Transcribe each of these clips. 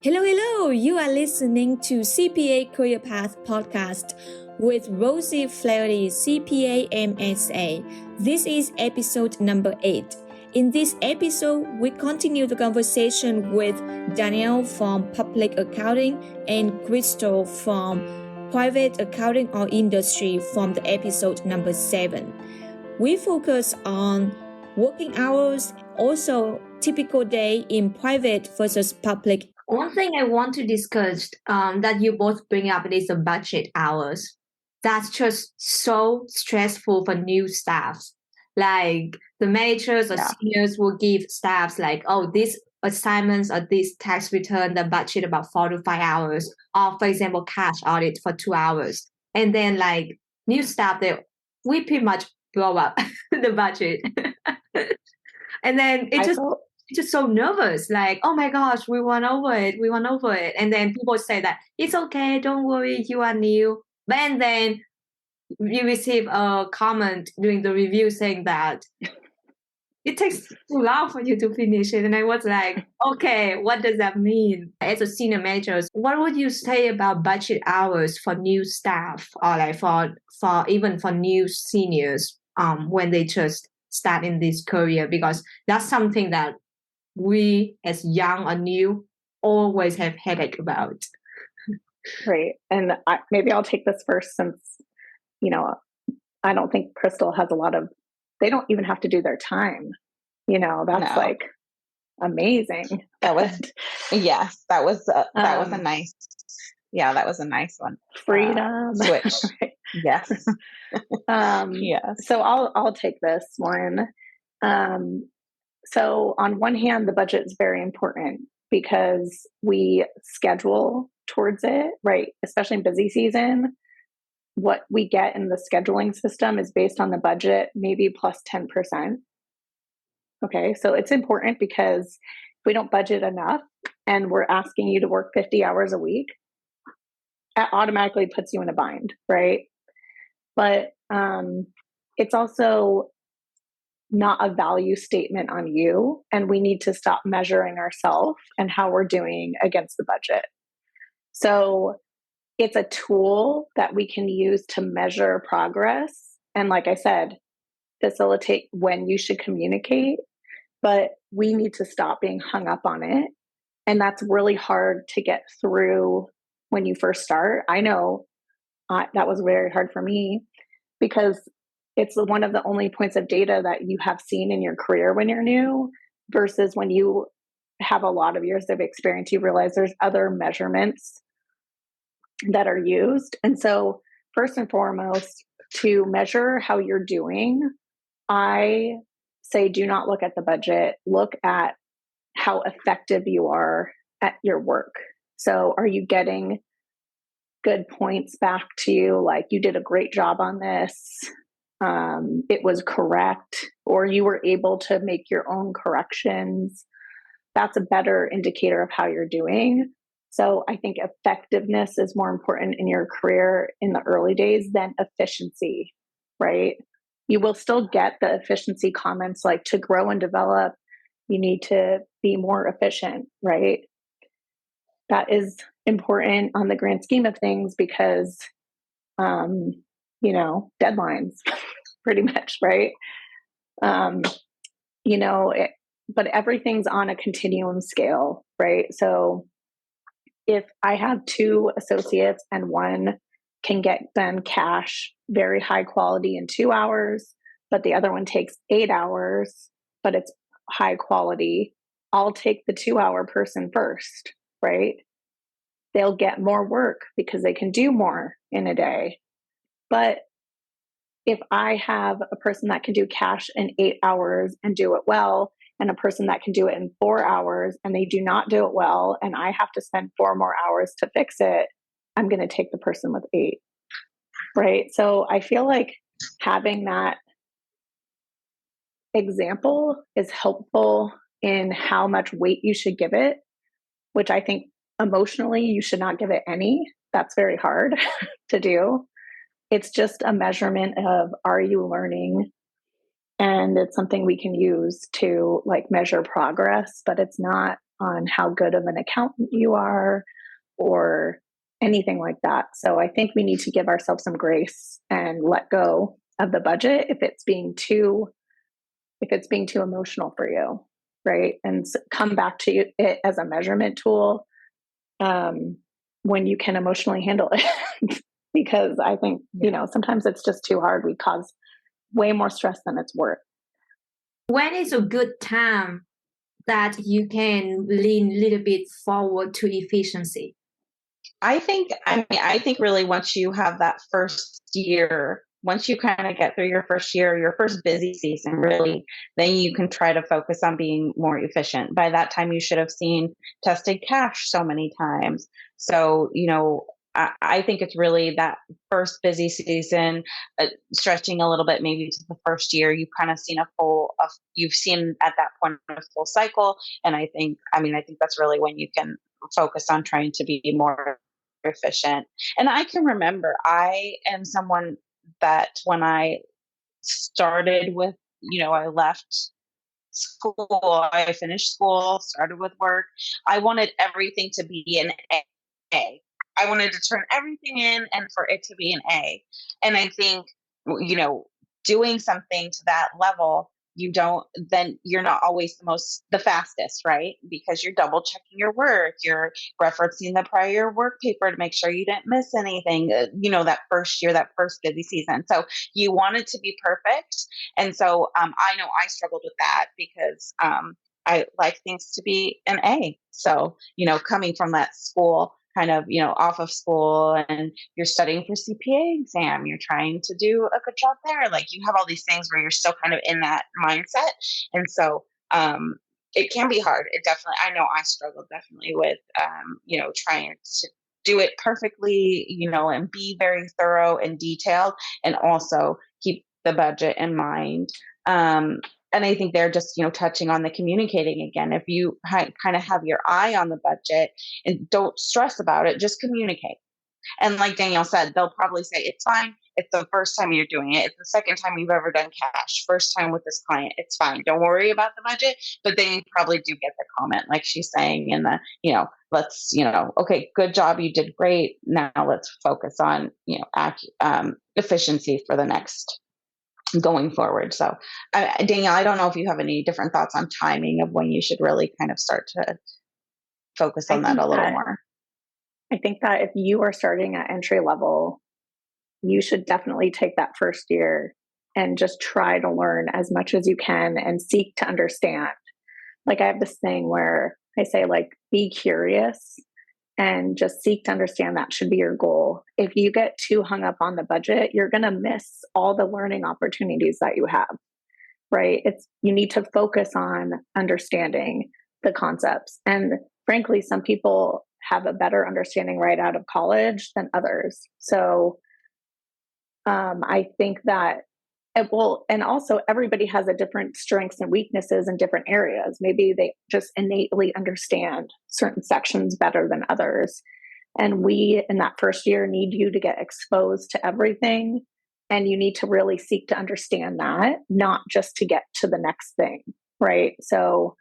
Hello, hello! You are listening to CPA Career Path Podcast with Rosie Flaherty, CPA MSA. This is episode number 8. In this episode, we continue the conversation with Danielle from Public Accounting and Crystal from Private Accounting or Industry from the episode number 7. We focus on working hours, also typical day in private versus public. One thing I want to discuss that you both bring up is the budget hours. That's just so stressful for new staffs. Like the managers or seniors will give staffs like, oh, these assignments or this tax return, the budget about 4 to 5 hours, or for example, cash audit for 2 hours. And then like new staff, we pretty much blow up the budget. And then it's just so nervous, like, oh my gosh, we went over it. And then people say that, it's okay, don't worry, you are new. And then you receive a comment during the review saying that it takes too long for you to finish it. And I was like, okay, what does that mean? As a senior manager, what would you say about budget hours for new staff or like for even for new seniors when they just start in this career? Because that's something that we as young or new always have headache about. Right. And maybe I'll take this first since, I don't think Crystal has they don't even have to do their time. That's like amazing. That was a nice, that was a nice one. Freedom. Switch. Right. Yes. Yes. So I'll take this one. So on one hand, the budget is very important because we schedule towards it, right? Especially in busy season. What we get in the scheduling system is based on the budget, maybe plus 10%. Okay, so it's important because if we don't budget enough and we're asking you to work 50 hours a week, that automatically puts you in a bind, right? But it's also not a value statement on you, and we need to stop measuring ourselves and how we're doing against the budget. So it's a tool that we can use to measure progress. And like I said, facilitate when you should communicate, but we need to stop being hung up on it. And that's really hard to get through when you first start. I know that was very hard for me because it's one of the only points of data that you have seen in your career when you're new versus when you have a lot of years of experience, you realize there's other measurements that are used. And so first and foremost, to measure how you're doing, I say do not look at the budget, look at how effective you are at your work. So are you getting good points back to you? Like you did a great job on this. It was correct, or you were able to make your own corrections. That's a better indicator of how you're doing. So I think effectiveness is more important in your career in the early days than efficiency, right? You will still get the efficiency comments like to grow and develop, you need to be more efficient, right? That is important on the grand scheme of things because, deadlines pretty much, right? But everything's on a continuum scale, right? So if I have 2 associates and one can get them cash very high quality in 2 hours, but the other one takes 8 hours, but it's high quality, I'll take the 2-hour person first, right? They'll get more work because they can do more in a day. But if I have a person that can do cash in 8 hours and do it well, and a person that can do it in 4 hours and they do not do it well, and I have to spend 4 more hours to fix it, I'm going to take the person with 8, right? So I feel like having that example is helpful in how much weight you should give it, which I think emotionally you should not give it any. That's very hard to do. It's just a measurement of, are you learning? And it's something we can use to like measure progress, but it's not on how good of an accountant you are or anything like that. So I think we need to give ourselves some grace and let go of the budget if it's being too emotional for you, right? And come back to it as a measurement tool when you can emotionally handle it. Because I think, sometimes it's just too hard. We cause way more stress than it's worth. When is a good time that you can lean a little bit forward to efficiency? I think really once you have that first year, once you kind of get through your first year, your first busy season, really, then you can try to focus on being more efficient. By that time, you should have seen tested cash so many times. So, I think it's really that first busy season, stretching a little bit maybe to the first year. You've kind of seen you've seen at that point a full cycle. And I think that's really when you can focus on trying to be more efficient. And I can remember I am someone that when I started with, I left school, I finished school, started with work, I wanted everything to be an A. I wanted to turn everything in and for it to be an A. And I think, doing something to that level, you're not always the fastest, right? Because you're double checking your work, you're referencing the prior work paper to make sure you didn't miss anything, that first year, that first busy season. So you want it to be perfect. And so I know I struggled with that because I like things to be an A. So, coming from that school, kind of, off of school and you're studying for CPA exam, you're trying to do a good job there. Like you have all these things where you're still kind of in that mindset. And so, it can be hard. I know I struggled definitely with, trying to do it perfectly, and be very thorough and detailed and also keep the budget in mind. And I think they're just, touching on the communicating again. If you kind of have your eye on the budget and don't stress about it, just communicate. And like Danielle said, they'll probably say, it's fine. It's the first time you're doing it. It's the second time you've ever done cash. First time with this client. It's fine. Don't worry about the budget. But then you probably do get the comment, like she's saying in the, let's, okay, good job. You did great. Now let's focus on, efficiency for the next going forward. So Danielle, I don't know if you have any different thoughts on timing of when you should really kind of start to focus on that a little more. I think that if you are starting at entry level, you should definitely take that first year and just try to learn as much as you can and seek to understand. Like I have this thing where I say, like, be curious and just seek to understand. That should be your goal. If you get too hung up on the budget, you're going to miss all the learning opportunities that you have, right? You need to focus on understanding the concepts. And frankly, some people have a better understanding right out of college than others. So I think that and also everybody has a different strengths and weaknesses in different areas. Maybe they just innately understand certain sections better than others. And we, in that first year, need you to get exposed to everything. And you need to really seek to understand that, not just to get to the next thing, right? So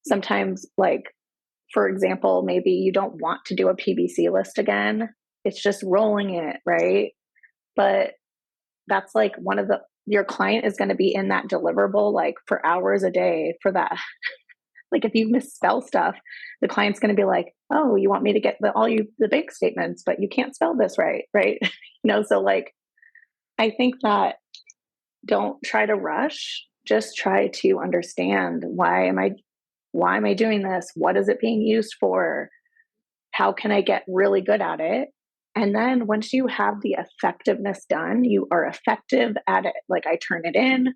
sometimes, like, for example, maybe you don't want to do a PBC list again. It's just rolling it, right? But that's like your client is going to be in that deliverable like for hours a day for that. Like if you misspell stuff, the client's going to be like, oh, you want me to get the bank statements, but you can't spell this right? So like, I think that don't try to rush, just try to understand why am I doing this? What is it being used for? How can I get really good at it? And then once you have the effectiveness done, you are effective at it. Like I turn it in,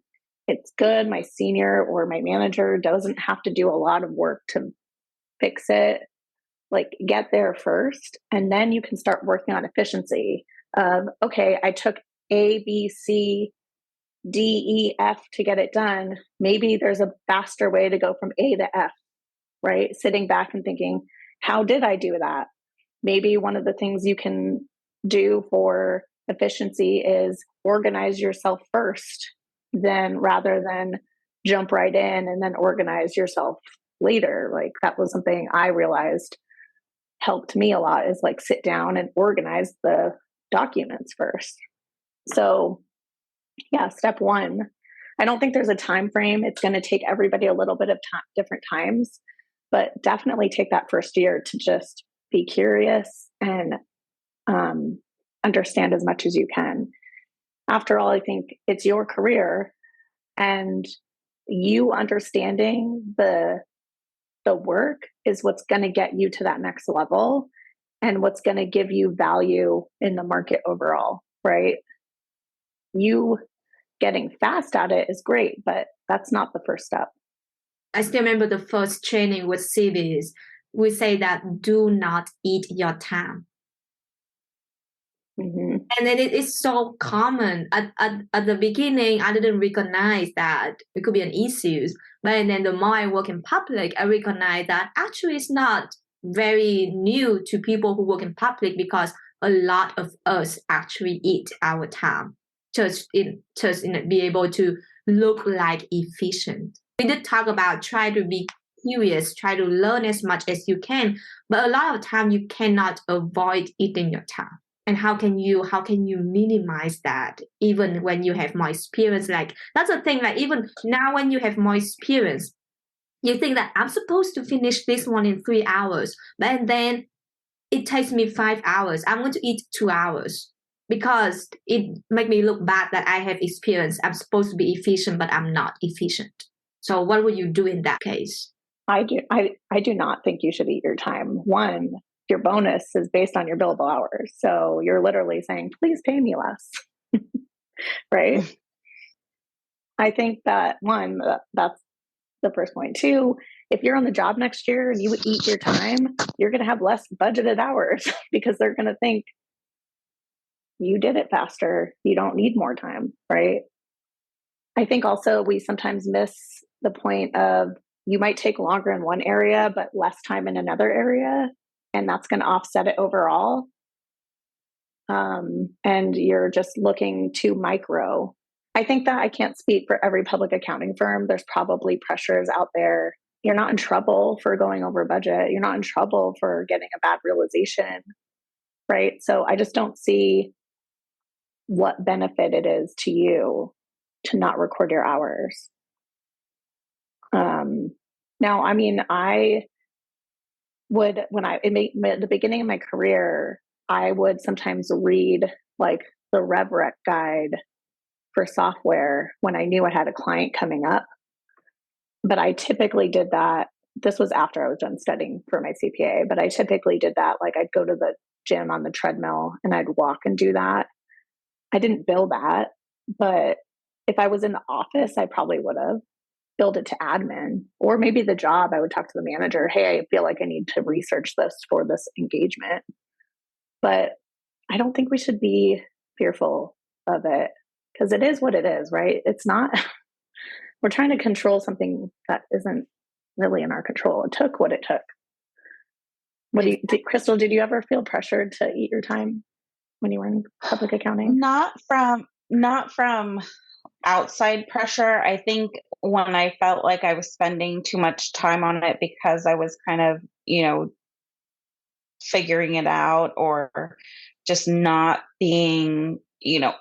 it's good. My senior or my manager doesn't have to do a lot of work to fix it. Like get there first. And then you can start working on efficiency of, okay, I took A, B, C, D, E, F to get it done. Maybe there's a faster way to go from A to F, right? Sitting back and thinking, how did I do that? Maybe one of the things you can do for efficiency is organize yourself first, rather than jump right in and then organize yourself later. Like that was something I realized helped me a lot, is like sit down and organize the documents first. So yeah, step one, I don't think there's a time frame. It's going to take everybody a little bit of different times, but definitely take that first year to just be curious and understand as much as you can. After all, I think it's your career, and you understanding the work is what's going to get you to that next level and what's going to give you value in the market overall, right? You getting fast at it is great, but that's not the first step. I still remember the first training with CVs. We say that do not eat your time. Mm-hmm. And then it is so common. At the beginning, I didn't recognize that it could be an issue. But then the more I work in public, I recognize that actually it's not very new to people who work in public, because a lot of us actually eat our time just in be able to look like efficient. We did talk about try to be curious, try to learn as much as you can, but a lot of time you cannot avoid eating your time. And how can you minimize that even when you have more experience? Like that's the thing, like even now when you have more experience, you think that I'm supposed to finish this one in 3 hours, but then it takes me 5 hours. I'm going to eat 2 hours because it make me look bad that I have experience. I'm supposed to be efficient, but I'm not efficient. So what would you do in that case? I do not think you should eat your time. One, your bonus is based on your billable hours. So you're literally saying, please pay me less. Right? I think that one, that's the first point. Two, if you're on the job next year and you eat your time, you're going to have less budgeted hours because they're going to think you did it faster. You don't need more time, right? I think also we sometimes miss the point of you might take longer in one area, but less time in another area, and that's going to offset it overall. And you're just looking too micro. I think that I can't speak for every public accounting firm. There's probably pressures out there. You're not in trouble for going over budget. You're not in trouble for getting a bad realization, right? So I just don't see what benefit it is to you to not record your hours. Now, I mean, I would, at the beginning of my career, I would sometimes read like the RevRec guide for software when I knew I had a client coming up. But I typically did that. This was after I was done studying for my CPA, but I typically did that. Like I'd go to the gym on the treadmill and I'd walk and do that. I didn't bill that, but if I was in the office, I probably would have billed it to admin, or maybe the job. I would talk to the manager. Hey, I feel like I need to research this for this engagement. But I don't think we should be fearful of it because it is what it is, right? It's not, we're trying to control something that isn't really in our control. It took what it took. Crystal, did you ever feel pressured to eat your time when you were in public accounting? Not from outside pressure. I think when I felt like I was spending too much time on it because I was kind of, figuring it out, or just not being,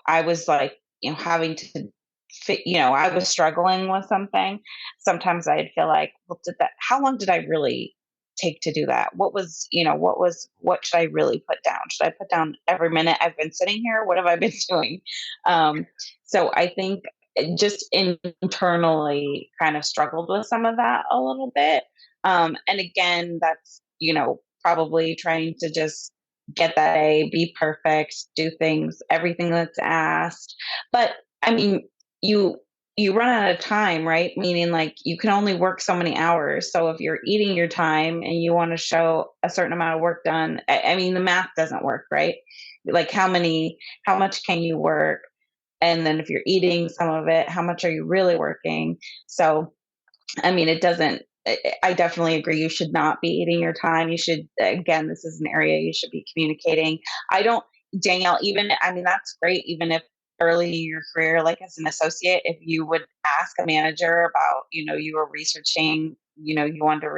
I was like, having to fit, I was struggling with something. Sometimes I'd feel like, well, how long did I really take to do that? What should I really put down? Should I put down every minute I've been sitting here? What have I been doing? So I think just internally kind of struggled with some of that a little bit. And again, that's, probably trying to just get that A, be perfect, do everything that's asked. But I mean, you run out of time, right? Meaning like you can only work so many hours. So if you're eating your time and you want to show a certain amount of work done, I mean, the math doesn't work, right? Like how much can you work? And then if you're eating some of it, how much are you really working? So, I mean, I definitely agree. You should not be eating your time. You should, again, this is an area you should be communicating. Danielle, that's great. Even if early in your career, like as an associate, if you would ask a manager about, you were researching you wanted to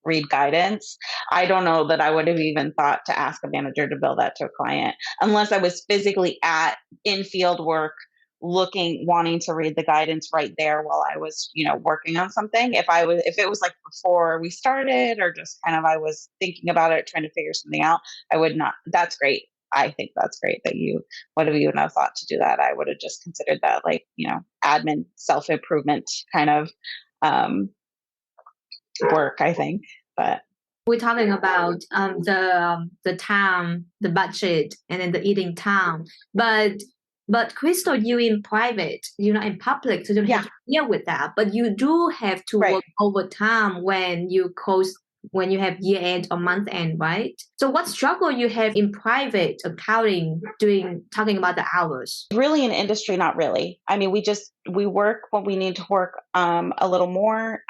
read guidance. I don't know that I would have even thought to ask a manager to bill that to a client unless I was physically in field work, wanting to read the guidance right there while I was, working on something. If it was like before we started, or just kind of, I was thinking about it, trying to figure something out, I would not. That's great. I think that's great that you would have even have thought to do that. I would have just considered that like, admin self-improvement kind of, work, I think. But we're talking about the time, the budget, and then the eating time. But Crystal, you in private, you're not in public, so you don't have to deal with that. But you do have to work overtime when you have year end or month end, right? So what struggle you have in private accounting talking about the hours? Really in industry, not really. I mean, we work when we need to work a little more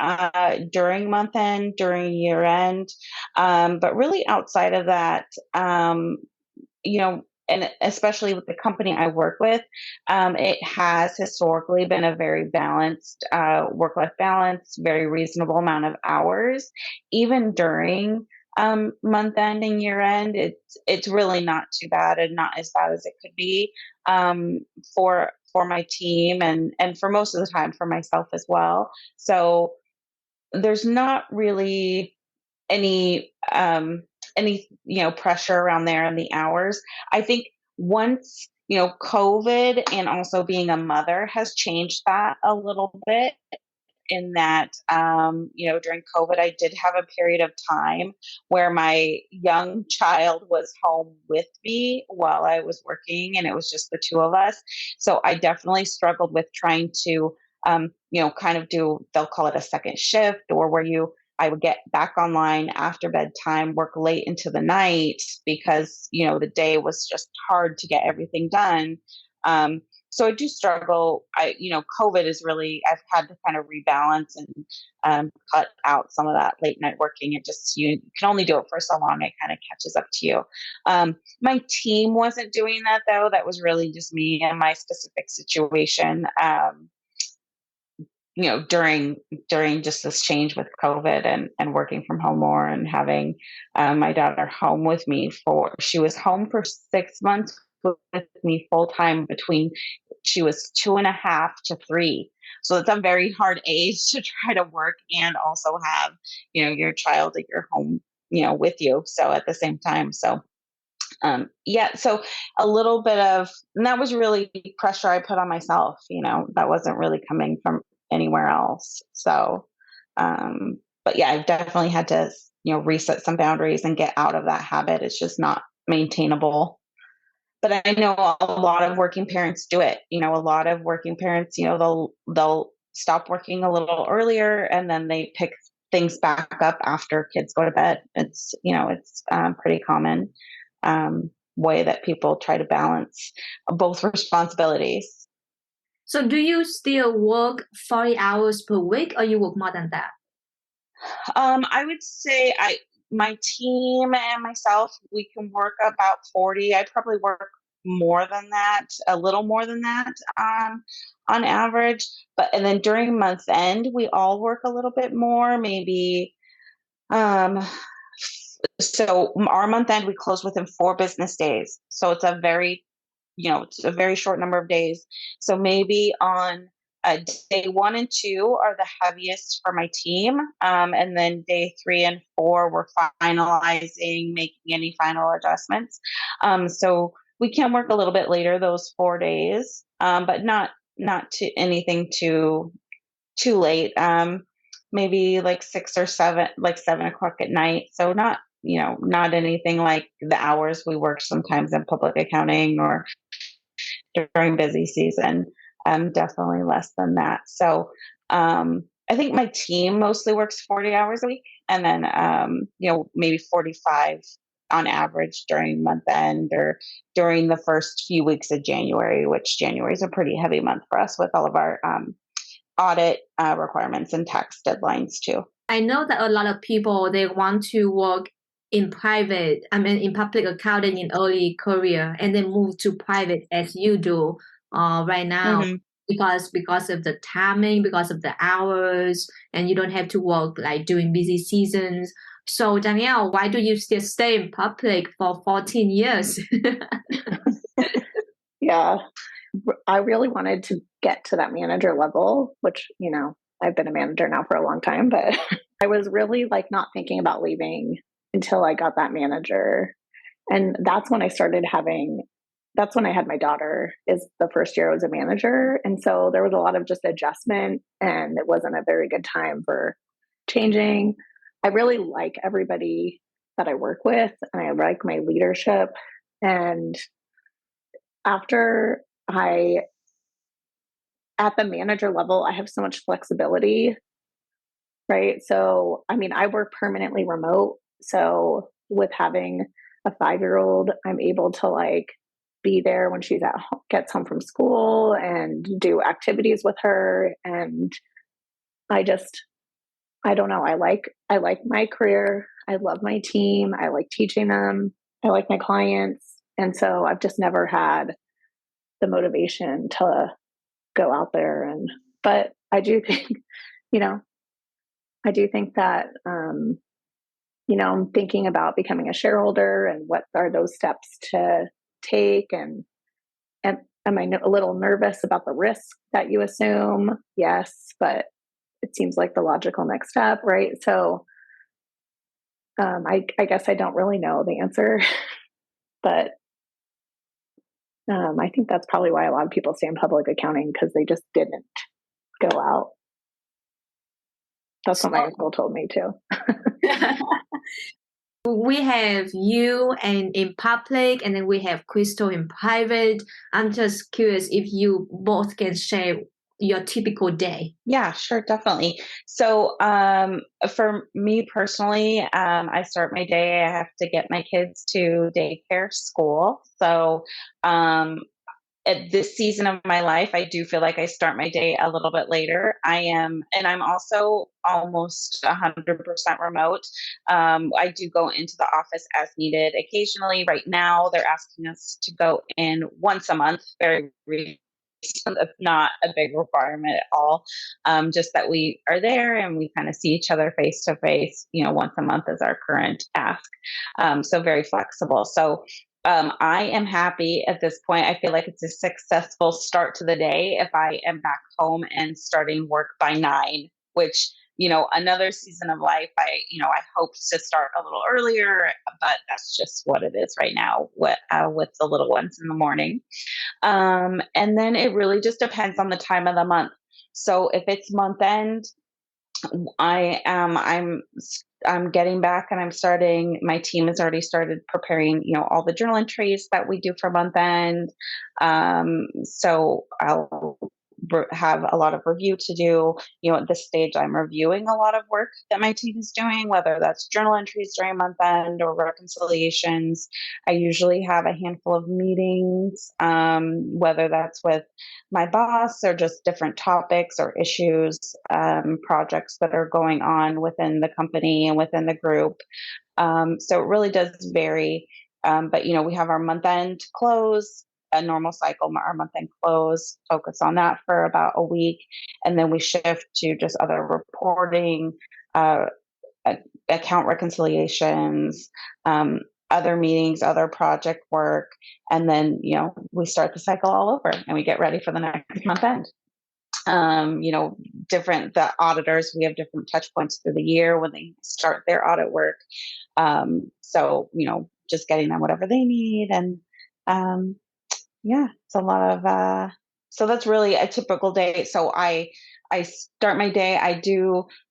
during month end, during year end. But really outside of that, and especially with the company I work with, it has historically been a very balanced work-life balance, very reasonable amount of hours, even during month end and year end. It's really not too bad, and not as bad as it could be for my team, and for most of the time for myself as well. So there's not really any pressure around there in the hours. I think once COVID and also being a mother has changed that a little bit, in that during COVID I did have a period of time where my young child was home with me while I was working, and it was just the two of us. So I definitely struggled with trying to kind of they'll call it a second shift, or where I would get back online after bedtime, work late into the night because, the day was just hard to get everything done. So I do struggle. COVID is really, I've had to kind of rebalance and cut out some of that late night working. It just, you can only do it for so long. It kind of catches up to you. My team wasn't doing that though. That was really just me and my specific situation. During just this change with COVID and working from home more, and having my daughter home with me she was home for 6 months with me full time she was 2.5 to 3. So it's a very hard age to try to work and also have, your child at your home, with you. So at the same time, so so a little bit and that was really pressure I put on myself, that wasn't really coming from anywhere else. So, but yeah, I've definitely had to, reset some boundaries and get out of that habit. It's just not maintainable. But I know a lot of working parents do it. A lot of working parents, they'll stop working a little earlier, and then they pick things back up after kids go to bed. It's pretty common way that people try to balance both responsibilities. So do you still work 40 hours per week, or you work more than that? I would say my team and myself, we can work about 40. I probably work more than that, a little more than that on average. And then during month end, we all work a little bit more, maybe. So our month end, we close within 4 business days. So it's a very short number of days. So maybe on day 1 and 2 are the heaviest for my team. And then day 3 and 4, we're finalizing, making any final adjustments. So we can work a little bit later those 4 days, but not to anything too late. Maybe like 6 or 7, like 7 o'clock at night. So not anything like the hours we work sometimes in public accounting or during busy season. Definitely less than that. So I think my team mostly works 40 hours a week, and then maybe 45 on average during month end or during the first few weeks of January, which January is a pretty heavy month for us with all of our audit requirements and tax deadlines too. I know that a lot of people, they want to work in public accounting in early career and then move to private as you do right now. Mm-hmm. because of the timing, because of the hours, and you don't have to work like during busy seasons. So Danielle, why do you still stay in public for 14 years? Yeah, I really wanted to get to that manager level, which, I've been a manager now for a long time, but I was really like not thinking about leaving until I got that manager. And that's when that's when I had my daughter, is the first year I was a manager. And so there was a lot of just adjustment, and it wasn't a very good time for changing. I really like everybody that I work with, and I like my leadership. And after I, at the manager level, I have so much flexibility, right? So, I mean, I work permanently remote. So, with having a 5-year-old, I'm able to like be there when she's gets home from school and do activities with her. And I just, I don't know. I like my career. I love my team. I like teaching them. I like my clients. And so I've just never had the motivation to go out there. But I do think, you know, I do think that, I'm thinking about becoming a shareholder and what are those steps to take. And am I a little nervous about the risk that you assume? Yes, but it seems like the logical next step, right? So I guess I don't really know the answer, but I think that's probably why a lot of people stay in public accounting, because they just didn't go out. That's what my uncle told me too. We have you and in public, and then we have Crystal in private. I'm just curious if you both can share your typical day. Yeah, sure, definitely. So, for me personally, I start my day. I have to get my kids to daycare school. So, at this season of my life, I do feel like I start my day a little bit later. And I'm also almost 100% remote. I do go into the office as needed occasionally. Right now, they're asking us to go in once a month, very recent. That's not a big requirement at all. Just that we are there and we kind of see each other face to face, once a month is our current ask. So very flexible. So I am happy at this point. I feel like it's a successful start to the day if I am back home and starting work by 9, which, another season of life, I hoped to start a little earlier, but that's just what it is right now with the little ones in the morning. And then it really just depends on the time of the month. So if it's month end, I'm getting back and I'm starting. My team has already started preparing, all the journal entries that we do for month end. So I'll have a lot of review to do. At this stage, I'm reviewing a lot of work that my team is doing, whether that's journal entries during month end or reconciliations. I usually have a handful of meetings, whether that's with my boss or just different topics or issues, projects that are going on within the company and within the group. So it really does vary. But, we have our month end close, a normal cycle, our month end close, focus on that for about a week. And then we shift to just other reporting, account reconciliations, other meetings, other project work. And then, we start the cycle all over and we get ready for the next month end. The auditors, we have different touch points through the year when they start their audit work. So, just getting them whatever they need. And, it's a lot of, so that's really a typical day. So I start my day.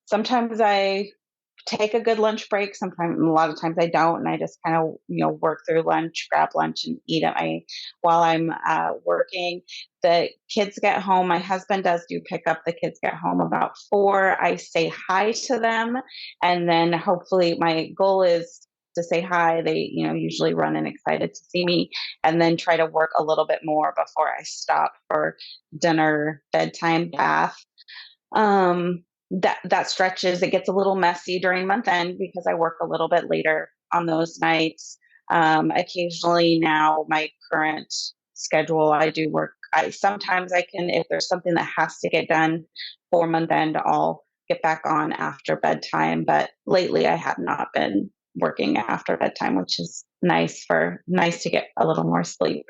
Sometimes I take a good lunch break. Sometimes, a lot of times I don't, and I just kind of work through lunch, grab lunch, and eat it. While I'm working, the kids get home. My husband does do pick up. The kids get home about 4. I say hi to them, and then hopefully my goal is to say hi. They usually run in excited to see me, and then try to work a little bit more before I stop for dinner, bedtime, bath. That stretches. It gets a little messy during month end because I work a little bit later on those nights. Occasionally now, my current schedule, I do work sometimes I can, if there's something that has to get done for month end, I'll get back on after bedtime. But lately I have not been working after bedtime, which is nice to get a little more sleep.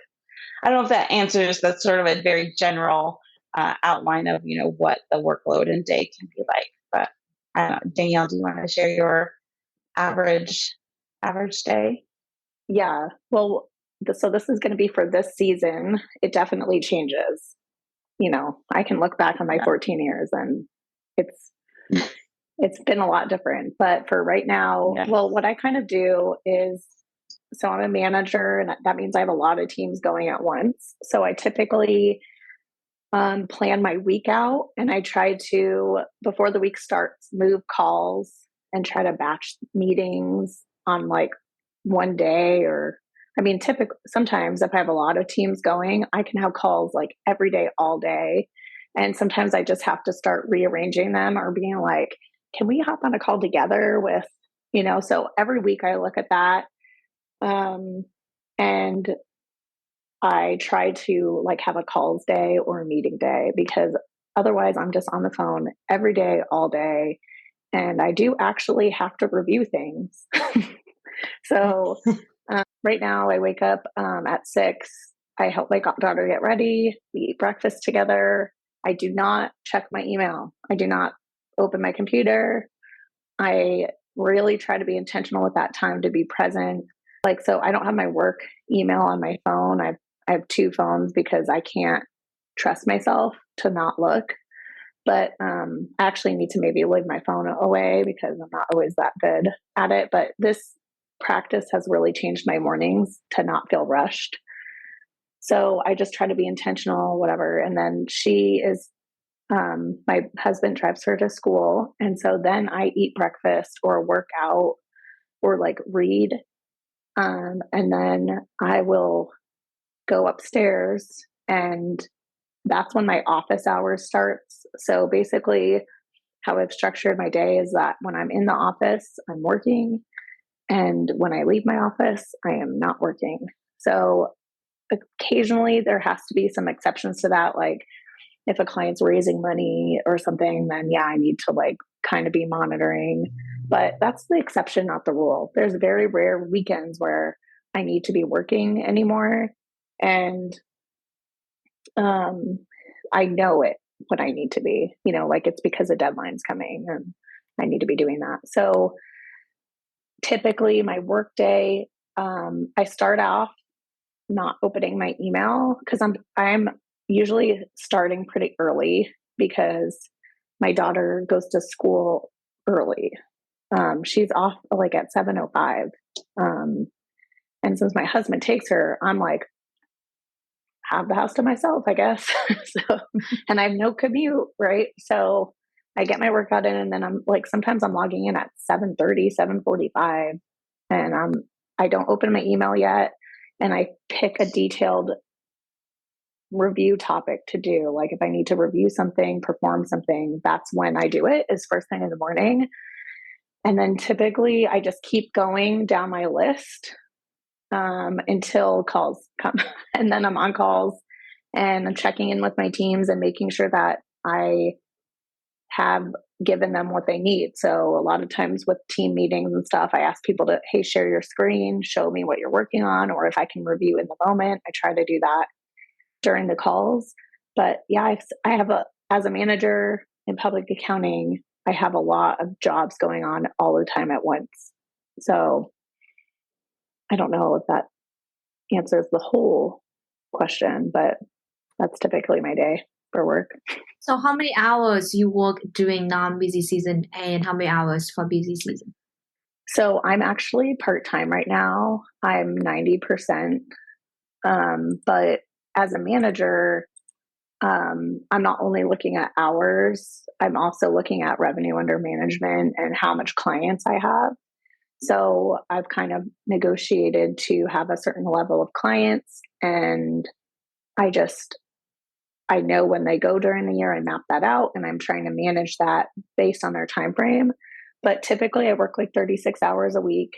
I don't know if that answers that sort of a very general outline of, what the workload and day can be like. But I don't know, Danielle, do you want to share your average day? Yeah. Well, so this is going to be for this season. It definitely changes. I can look back on my 14 years and it's been a lot different. But for right now, well, what I kind of do is, so I'm a manager, and that means I have a lot of teams going at once. So I typically plan my week out, and I try to, before the week starts, move calls and try to batch meetings on like one day. Or typically, sometimes if I have a lot of teams going, I can have calls like every day, all day. And sometimes I just have to start rearranging them or being like, can we hop on a call together with, so every week I look at that. And I try to like have a calls day or a meeting day, because otherwise I'm just on the phone every day, all day. And I do actually have to review things. So right now I wake up at 6. I help my daughter get ready. We eat breakfast together. I do not check my email. I do not open my computer. I really try to be intentional with that time to be present. Like, so I don't have my work email on my phone. I have 2 phones because I can't trust myself to not look. But I actually need to maybe leave my phone away because I'm not always that good at it. But this practice has really changed my mornings to not feel rushed. So I just try to be intentional, whatever. And then my husband drives her to school. And so then I eat breakfast or work out or like read. And then I will go upstairs, and that's when my office hours starts. So basically how I've structured my day is that when I'm in the office, I'm working. And when I leave my office, I am not working. So occasionally there has to be some exceptions to that. Like if a client's raising money or something, then yeah, I need to like kind of be monitoring. But that's the exception, not the rule. There's very rare weekends where I need to be working anymore. And I know it when I need to be, like it's because a deadline's coming and I need to be doing that. So typically my work day, I start off not opening my email because I'm usually starting pretty early because my daughter goes to school early. She's off like at 7:05. And since my husband takes her, I'm like, have the house to myself, I guess. So, and I have no commute, right? So I get my workout in, and then I'm like, sometimes I'm logging in at 7:30, 7:45, and I don't open my email yet. And I pick a detailed review topic to do. Like if I need to review something, perform something, that's when I do it, is first thing in the morning. And then typically I just keep going down my list until calls come. And then I'm on calls and I'm checking in with my teams and making sure that I have given them what they need. So a lot of times with team meetings and stuff, I ask people to, hey, share your screen, show me what you're working on, or if I can review in the moment. I try to do that during the calls. But yeah, as a manager in public accounting, I have a lot of jobs going on all the time at once. So I don't know if that answers the whole question, but that's typically my day for work. So how many hours you work during non-busy season and how many hours for busy season? So I'm actually part-time right now. I'm 90%. But as a manager, I'm not only looking at hours, I'm also looking at revenue under management and how much clients I have. So I've kind of negotiated to have a certain level of clients, and I know when they go during the year, I map that out, and I'm trying to manage that based on their time frame. But typically I work like 36 hours a week,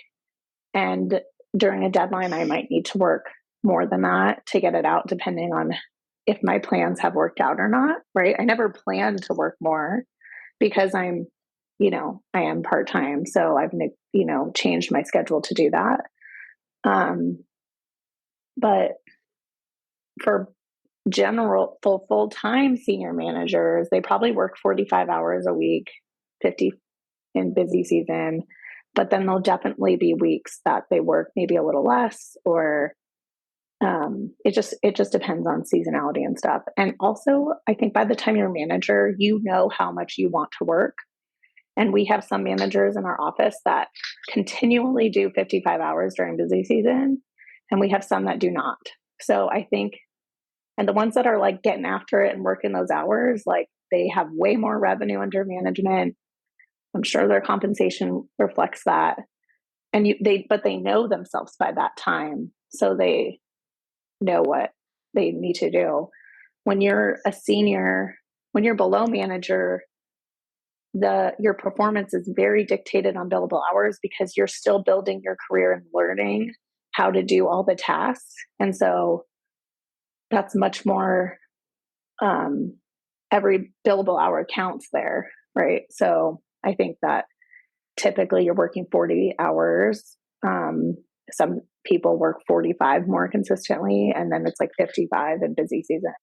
and during a deadline, I might need to work more than that to get it out, depending on if my plans have worked out or not, right? I never planned to work more because I'm, I am part-time. So I've, changed my schedule to do that. But for full-time senior managers, they probably work 45 hours a week, 50 in busy season, but then there'll definitely be weeks that they work maybe a little less, or it just depends on seasonality and stuff. And also, I think by the time you're a manager, you know how much you want to work. And we have some managers in our office that continually do 55 hours during busy season, and we have some that do not. So I think, and the ones that are like getting after it and working those hours, like they have way more revenue under management. I'm sure their compensation reflects that. And but they know themselves by that time. So they know what they need to do. When you're a senior, when you're below manager, your performance is very dictated on billable hours because you're still building your career and learning how to do all the tasks. And so that's much more, every billable hour counts there, right? So I think that typically you're working 40 hours. Some people work 45 more consistently, and then it's like 55 in busy season.